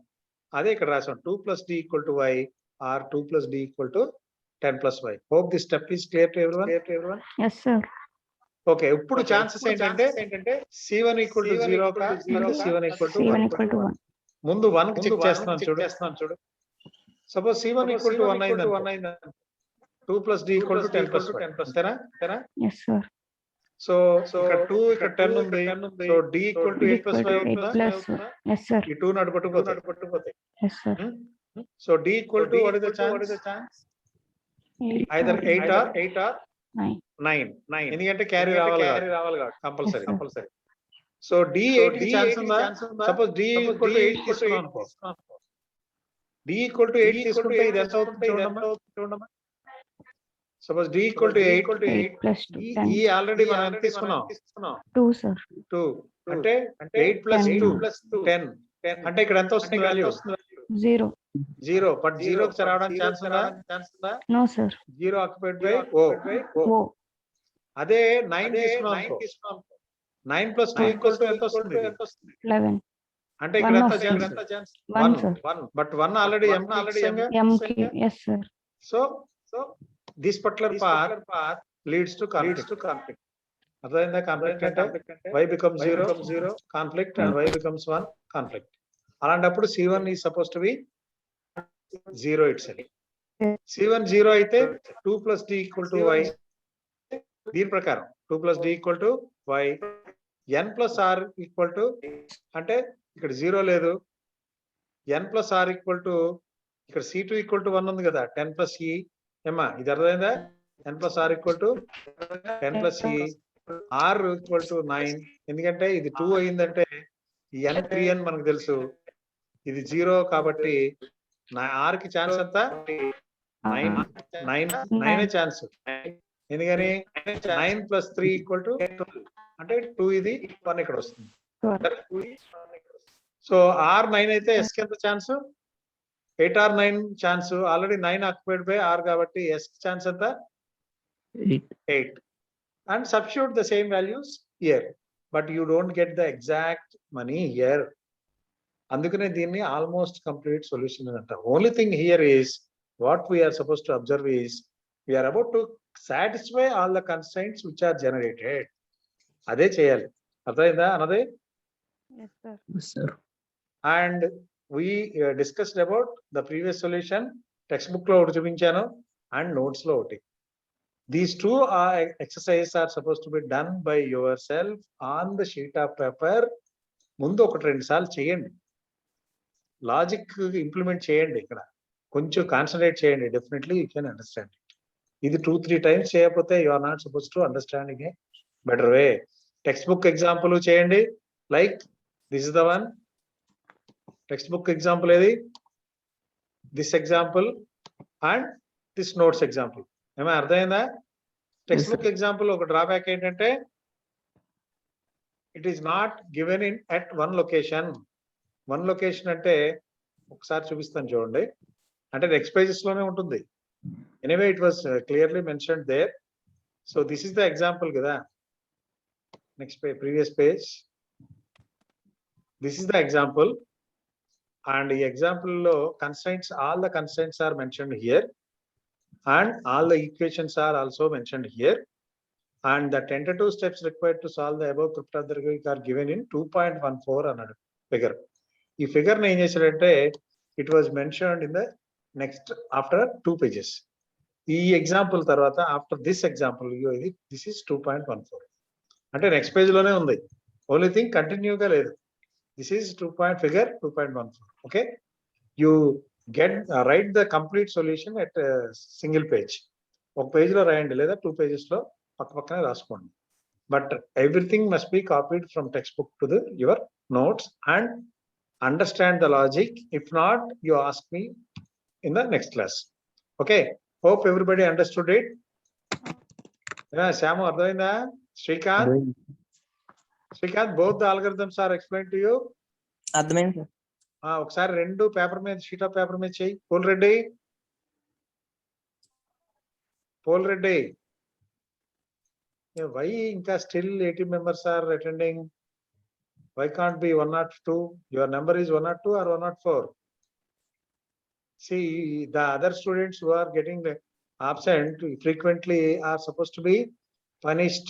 అదే ఇక్కడ రాసాం 2 plus D equal to Y or 2 plus D equal to 10 plus Y. Hope this step is clear to everyone. Yes, sir. Okay, ఇప్పుడు chances ఏంటంటే C1 equal to 0 C1 equal to C1 equal to 1. ముందు 1 కి check చేస్తున్నాను చూడు. Suppose C1 equal to 1 అయింది, 2 plus D equal to 10 plus Y అంతేనా. Yes, sir. So ఇక్కడ 2 ఇక్కడ 10 ఉంది, so D equal to 8 plus Y 8 plus. Yes, sir. ఈ 2 నడుపట్టుకుపోతాయి. Yes, sir. So D equal to what is the chance, either 8 or 9. 9 ఎందుకంటే carry రావాలి కాబట్టి compulsory. So D 8 కి chance ఉందా, సపోజ్ D ఈక్వల్ టు 8 తీసుకున్నాం అనుకో, D ఈక్వల్ టు 8 తీసుకుంటే ఇది ఎంత అవుతుంది చూడమ్మా. Suppose D equal to 8 plus 2. 10. ఈ ఆల్రెడీ మనం ఎంత తీసుకున్నాం 2, sir. 2 అంటే 8 plus 2 10 అంటే ఇక్కడ ఎంత వస్తుంది వాల్యూ 0. బట్ 0 కి రావడానికి ఛాన్స్ ఉందా, No, sir. 0 occupied by O. O. అదే 9 తీసుకున్నాం, 9 plus 2 ఈక్వల్ టు ఎంత వస్తుంది 11. అంటే ఇక్కడ ఎంత One chance 1, sir. 1 but 1 already M M K. Yes, sir. So this particular path leads to conflict. అర్థమైందా? కాన్ఫ్లిక్ట్ అంటే y becomes 0 conflict and y becomes 1 conflict. అలాంటప్పుడు C1 is supposed to be 0 itself. C1 0 అయితే 2 plus D equal to Y. దీని ప్రకారం 2 plus D equal to Y. N plus R equal to అంటే ఇక్కడ 0 లేదు, N plus R equal to ఇక్కడ C2 equal to 1 ఉంది కదా, 10 plus E ఏమా ఇది అర్థమైందా, N plus R equal to 10 plus E, R equal to 9 ఎందుకంటే ఇది 2 అయిందంటే ఈ N 3 అని మనకు తెలుసు, ఇది 0 కాబట్టి R కి ఛాన్స్ అంతా 9 ఛాన్స్. ఎందుకని 9 plus 3 equal to 2 అంటే 2 ఇది 1 ఇక్కడ వస్తుంది. సో R 9 అయితే S కి ఎంత chance 8 or 9 chance, already 9 occupied by R కాబట్టి S కి ఛాన్స్ ఎంత 8 and substitute the same values here, but you don't get the exact money here. అందుకనే దీన్ని ఆల్మోస్ట్ కంప్లీట్ సొల్యూషన్ అని అంటారు. Only thing here is what we are suppose to observe is we are about to satisfy all the constraints which are generated. అదే చేయాలి, అర్థమైందా అన్నది. Yes, sir. Yes, sir. And we discussed about the previous solution, textbook లో ఒకటి చూపించాను and notes లో ఒకటి. These two exercises are supposed to be done by yourself on the sheet of paper. ముందు ఒకటి 2 సార్లు చేయండి, లాజిక్ ఇంప్లిమెంట్ చేయండి, ఇక్కడ కొంచెం కాన్సన్ట్రేట్ చేయండి, definitely you can understand it. ఇది 2-3 టైమ్స్ చేయకపోతే you are not suppose to understanding a better way. Text book example చేయండి, like this is the one text book example, ఏది this example and this notes example. ఏమైనా అర్థమైందా? Text book example ఒక drawback ఏంటంటే it is not given in at one location. One location అంటే ఒకసారి చూపిస్తాను చూడండి, అంటే నెక్స్ట్ పేజెస్ లోనే ఉంటుంది. Anyway it was clearly mentioned there. So this is the example కదా, next page previous page, this is the example. And ఈ example లో constraints, all the constraints are mentioned here and all the equations are also mentioned here, and the tentative steps required to solve the above cryptographic are given in 2.14 another figure. ఈ figure ని ఏం చేశారంటే it was mentioned in the next after 2 pages. ఈ example తర్వాత after this example ఇది this is 2.14 అంటే next page లోనే ఉంది, ఓన్లీ థింగ్ కంటిన్యూగా లేదు. This is 2.14. Okay, you write the complete solution at a single page. ఒక పేజ్ లో రాయండి లేదా 2 pages లో పక్కనే రాసుకోండి. But everything must be copied from text book to your notes and Understand the logic. If not, you ask me in the next class. Okay. Hope everybody understood it. Shyam, అర్థమైందా? Srikanth, both the algorithms are explained to you. అర్థమైంది sir. ఒకసారి రెండు paper మీద sheet of paper మీద చెయ్యి. Pole Reddy, why ఇంకా still 80 members are attending? Why can't be 102? Your number is 102 or 104? See, the other students who are getting absent frequently are supposed to be punished,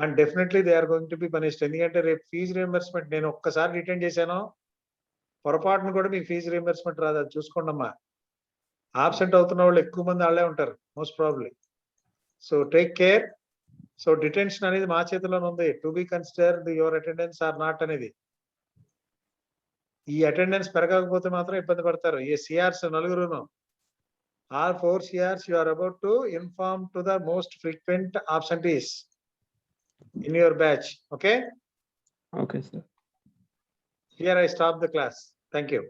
and definitely they are going to be punished. ఎందుకంటే రేపు fee reimbursement నేను ఒక్కసారి return చేశాను, పొరపాటును కూడా మీకు fee reimbursement రాదు, అది చూసుకోండి అమ్మా. ఆబ్సెంట్ అవుతున్న వాళ్ళు ఎక్కువ మంది వాళ్ళే ఉంటారు most probably. So take care. So detention అనేది మా చేతిలోనే ఉంది. To be considered your attendance or not అనేది. ఈ అటెండెన్స్ పెరగకపోతే మాత్రం ఇబ్బంది పడతారు. ఈ సిఆర్స్ నలుగురును, all 4 CRs you are about to inform to the most frequent absentees in your batch. Okay. Okay, sir. Here I stop the class. Thank you.